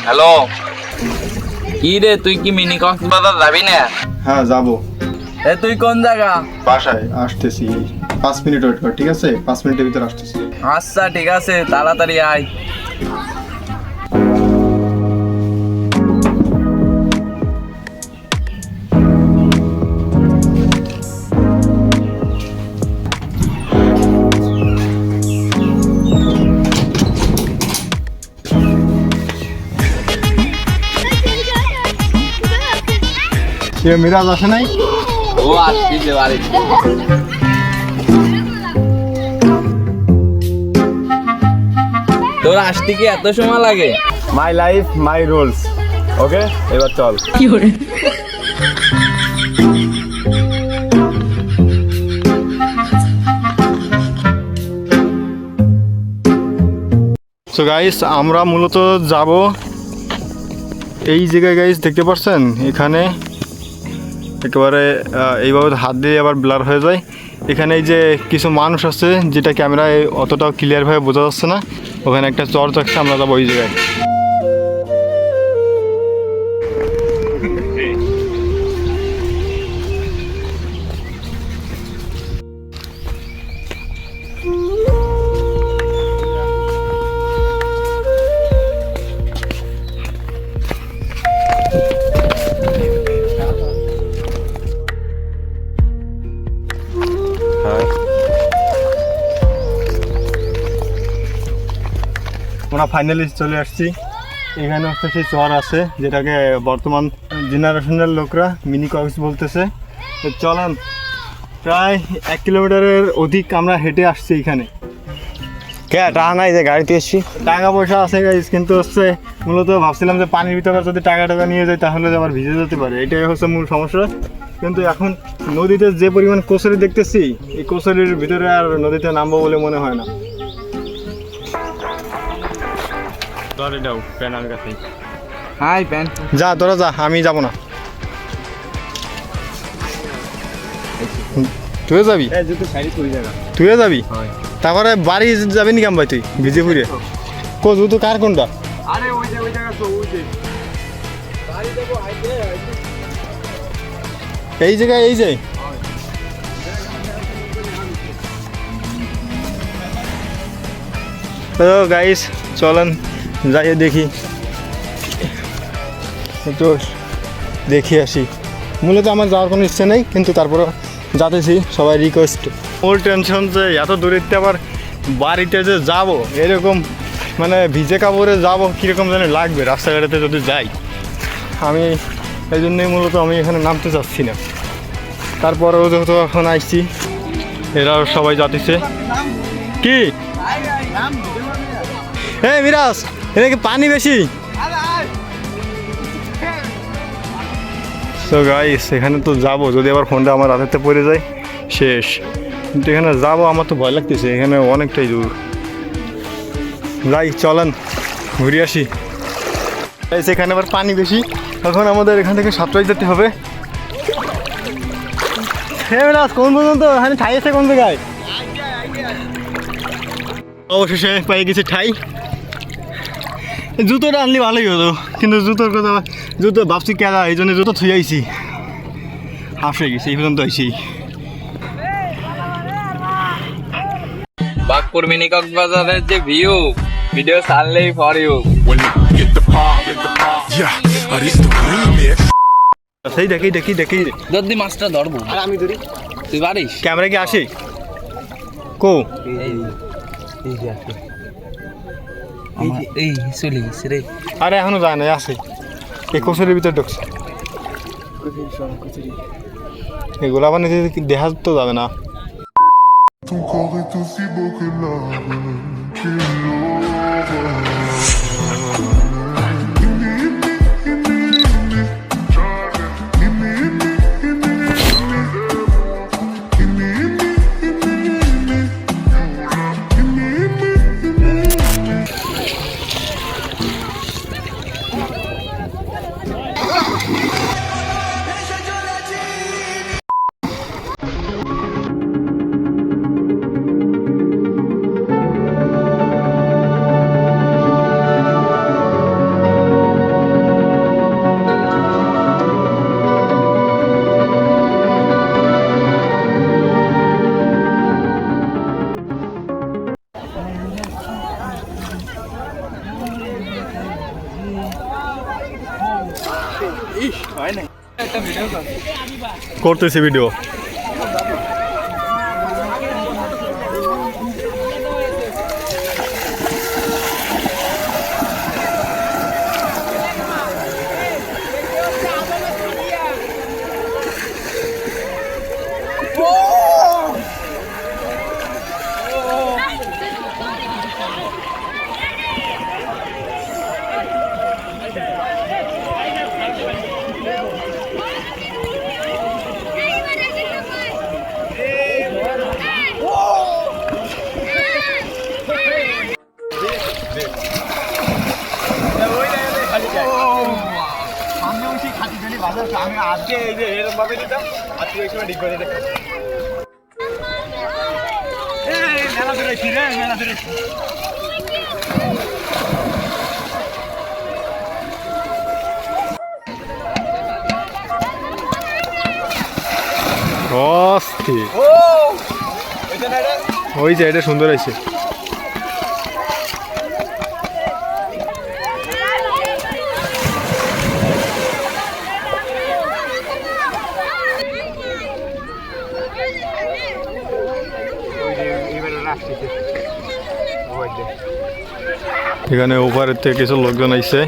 Hello, কি রে তুই কি মিনি কক্সবাজার যাবি না? হ্যাঁ যাবো। তুই কোন জায়গা? বাসায় আসতেছি, 5 মিনিট ওয়েট কর, ঠিক আছে? 5 মিনিটের ভিতর আসতেছি। আচ্ছা ঠিক আছে, তাড়াতাড়ি আয়। মিরাজ আসে নাই? ও আসছে বাড়ি। তোর আসতে কি এত সময় লাগে? My life my rules. ওকে, এবার চল। সো গাইস, আমরা মূলত যাব এই জায়গায়। গাইস দেখতে পাচ্ছেন, এখানে একেবারে এইভাবে হাত দিয়ে আবার ব্লার হয়ে যায়। এখানে এই যে কিছু মানুষ আছে, যেটা ক্যামেরায় অতটাও ক্লিয়ারভাবে বোঝা যাচ্ছে না। ওখানে একটা চর্চ আছে, আমরা যাবো ওই জায়গায়। আমরা ফাইনালি চলে আসছি। এখানে হচ্ছে সেই চর আছে, যেটাকে বর্তমান জেনারেশনের লোকরা মিনি কক্স বলতেছে। তো চলেন, প্রায় 1 কিলোমিটারের অধিক আমরা হেঁটে আসছি এখানে। টাকা নাই যে গাড়িতে এসছি। টাকা পয়সা আছে গাইস, কিন্তু হচ্ছে মূলত ভাবছিলাম যে পানির ভিতরে যদি টাকা নিয়ে যায় তাহলে আবার ভিজে যেতে পারে, এটাই হচ্ছে মূল সমস্যা। কিন্তু এখন নদীতে যে পরিমাণ কচুরি দেখতেছি, এই কচুরির ভিতরে আর নদীতে নামবো বলে মনে হয় না। হাই প্যান। যা তোরা যা, আমি যাব না। তুইও যাবি? তুইও যাবি? তারপরে বাড়ি যাবি নি কেমন ভাই তুই ভিজে ফুরে? কো জুতো কার কোনটা? আরে ওই জায়গা তো ওই যে বাড়ি দেবো আইতে। এই জায়গায়, এই যে তো গাইস চলেন যাই দেখি, একটু দেখি আসি। মূলত আমার যাওয়ার কোনো ইচ্ছে নেই, কিন্তু তারপরে যাতেছি, সবাই রিকোয়েস্ট। ওর টেনশন যে এত দূরিতে আবার বাড়িতে যে যাব, এরকম মানে ভিজে কাপড়ে যাব কীরকম যেন লাগবে রাস্তাঘাটেতে যদি যাই। আমি এই জন্যই মূলত আমি এখানে নামতে চাচ্ছি না। তারপরেও যেহেতু এখন আসছি, এরাও সবাই যাতেছে। কি হ্যাঁ মিরাজ, এটা কি পানি বেশি? তো গাইস এখানে তো যাবো, যদি আবার ফোনটা আমার হাতেতে পড়ে যায় শেষ। কিন্তু এখানে যাবো, আমার তো ভয় লাগতেছে, এখানে অনেকটাই দূর। যাই চলেন ঘুরে আসি। এখানে আবার পানি বেশি, এখন আমাদের এখান থেকে সাঁতরাই যেতে হবে। হ্যাঁ মিরাজ, কোন পর্যন্ত এখানে ঠাই আছে কোন জায়গায়? অবশেষে পেয়ে গেছি ঠাই। জুতোটা আনলে ভালোই হতো, কিন্তু জুতোর কথা, জুতো ভাবছি কেনা, এই জন্য জুতো থুয়ে আইছি। হাফে গেছি, এই পর্যন্ত আইছি। বাগপুর মিনি কক্সবাজারের যে ভিউ, ভিডিও ছাড়লেই ফর ইউ। সেই দেখি দেখি দেখি যদি মাছটা ধরবো আর আমি ধরি, তুই পারিস? ক্যামেরা কি আসে? কো এই চলে গেছে রে। আরে এখনো যায় না, আসে এই কচুরির ভিতরে ঢুকছে। এগুলো আবার নিজে দেখা তো যাবে না। করতেছি ভিডিও। আমি আজকে এই যে এরকম ভাবে দিতাম, আজকে এই সময় ঠিক করে দেখো মেলা ধরেছি রে, মেলা ধরেছি। অস্থির। ওই যে এটা সুন্দর হয়েছে। এখানে ওপারের থেকে কিছু লোকজন আইছে,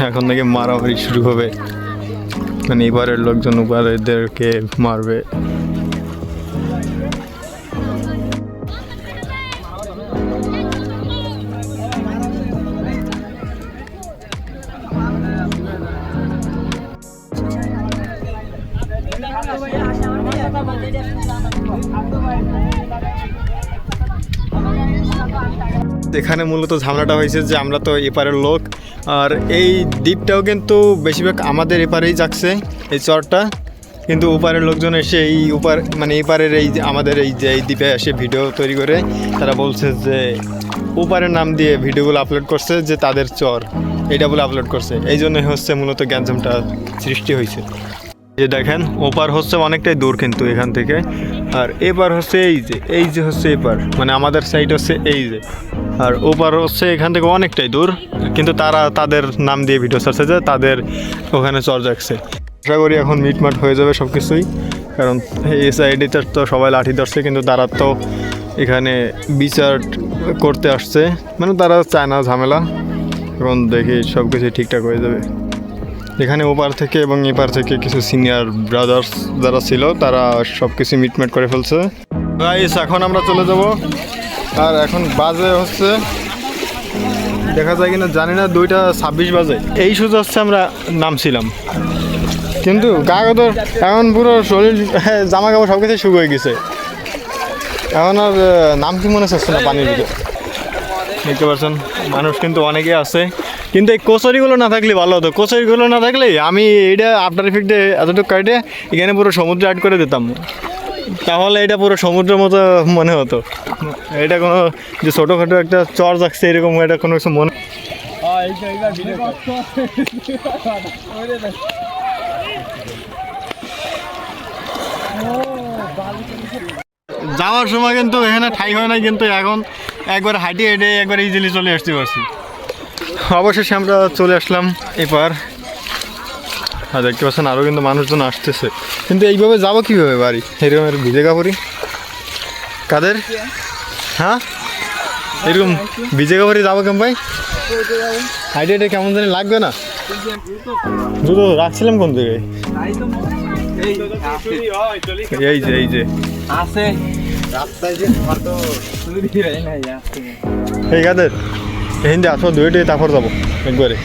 এখন নাকি মারামারি শুরু হবে, মানে এবারের লোকজন ওপারেরদেরকে মারবে। এখানে মূলত ঝামেলাটা হয়েছে যে আমরা তো এপারের লোক, আর এই দ্বীপটাও কিন্তু বেশিরভাগ আমাদের এপারেই যাচ্ছে এই চরটা, কিন্তু ওপারের লোকজন এসে এই মানে এপারের এই আমাদের এই যে এই দ্বীপে এসে ভিডিও তৈরি করে তারা বলছে যে ওপারের নাম দিয়ে ভিডিওগুলো আপলোড করছে, যে তাদের চর এটা বলে আপলোড করছে, এই জন্যই হচ্ছে মূলত গ্যাঞ্জামটা সৃষ্টি হয়েছে। যে দেখেন ওপার হচ্ছে অনেকটাই দূর কিন্তু এখান থেকে, আর এপার হচ্ছে এই যে হচ্ছে এপার, মানে আমাদের সাইড হচ্ছে এই যে, আর ওপার হচ্ছে এখান থেকে অনেকটাই দূর, কিন্তু তারা তাদের নাম দিয়ে ভিডিও ছাড়ছে যে তাদের ওখানে চর যাচ্ছে। আশা করি এখন মিটমাট হয়ে যাবে সব কিছুই, কারণ এই সাইডেটার তো সবাই লাঠি ধরছে, কিন্তু তারা তো এখানে বিচার করতে আসছে, মানে তারা চায় না ঝামেলা। এখন দেখি সব কিছুই ঠিকঠাক হয়ে যাবে। এখানে ওপার থেকে এবং এপার থেকে কিছু সিনিয়র ব্রাদার্স যারা ছিল তারা সব কিছু মিটমেট করে ফেলছে। গাইস এখন আমরা চলে যাব, আর এখন বাজে হচ্ছে দেখা যায় কিনা জানি না 2:26 বাজে। এই সোজা হচ্ছে আমরা নামছিলাম, কিন্তু গাগদর এখন পুরো শরীর জামা কাপড় সব কিছু শুকিয়ে হয়ে গেছে, এখন আর নাম কি মনে হচ্ছে না পানির ভিতরে। দেখতে পাচ্ছেন মানুষ কিন্তু অনেকে আছে, কিন্তু এই কচুরিগুলো না থাকলে ভালো হতো। কচুরিগুলো না থাকলে আমি এটা আফটার ইফেক্টে এতটুকু কাটে এখানে পুরো সমুদ্রে অ্যাড করে দিতাম, তাহলে এটা পুরো সমুদ্রের মতো মনে হতো। এটা কোনো যে ছোটোখাটো একটা চর যাচ্ছে এরকম এটা কোনো কিছু মনে। যাওয়ার সময় কিন্তু এখানে ঠাই হয় না, কিন্তু এখন একবার হাঁটি হেঁটে একবার ইজিলি চলে আসতে পারছি। অবশেষে আমরা চলে আসলাম এবার, আর দেখতে পাচ্ছেন আরও কিন্তু মানুষজন আসতেছে, কিন্তু এইভাবে যাবো কীভাবে বাড়ি? এরকম ভিজে কাপড়ি কাদের? হ্যাঁ এরকম ভিজে কাপড়ি যাবো কেমন ভাই? হাইটে হেঁটে কেমন জানি লাগবে না? জুতো রাখছিলাম কোন দিকে? এই যে আছে এই কাদের হিন্দি আসো দুইটাই, তারপর যাবো একবারে।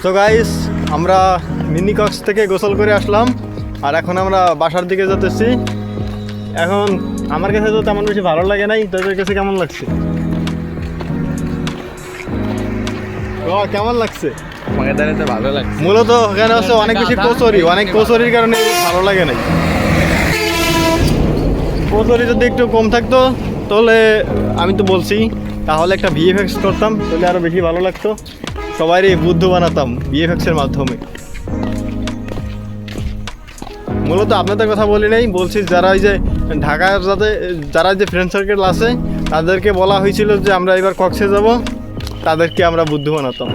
তো গাইস আমরা মিনি কক্স থেকে গোসল করে আসলাম, আর এখন আমরা বাসার দিকে যেতেছি। এখন আমার কাছে তো তেমন বেশি ভালো লাগে নাই, তোদের কাছে কেমন লাগছে? কেমন লাগছে? ভালো লাগছে। মূলত ওখানে হচ্ছে অনেক বেশি কচুরির কারণে ভালো লাগে নাই। কচুরি যদি একটু কম থাকতো তাহলে আমি তো বলছি তাহলে একটা ভিএফএক্স করতাম, তাহলে আরো বেশি ভালো লাগতো, সবারই বুদ্ধ বানাতাম ভিএফএক্সের মাধ্যমে। মূলত আপনাদের কথা বলি নাই, বলছি যারা ওই যে ঢাকার যারা যে ফ্রেন্ড সার্কেল আছে তাদেরকে বলা হয়েছিল যে আমরা এবার কক্সে যাব, তাদেরকে আমরা বুদ্ধি বানাতাম।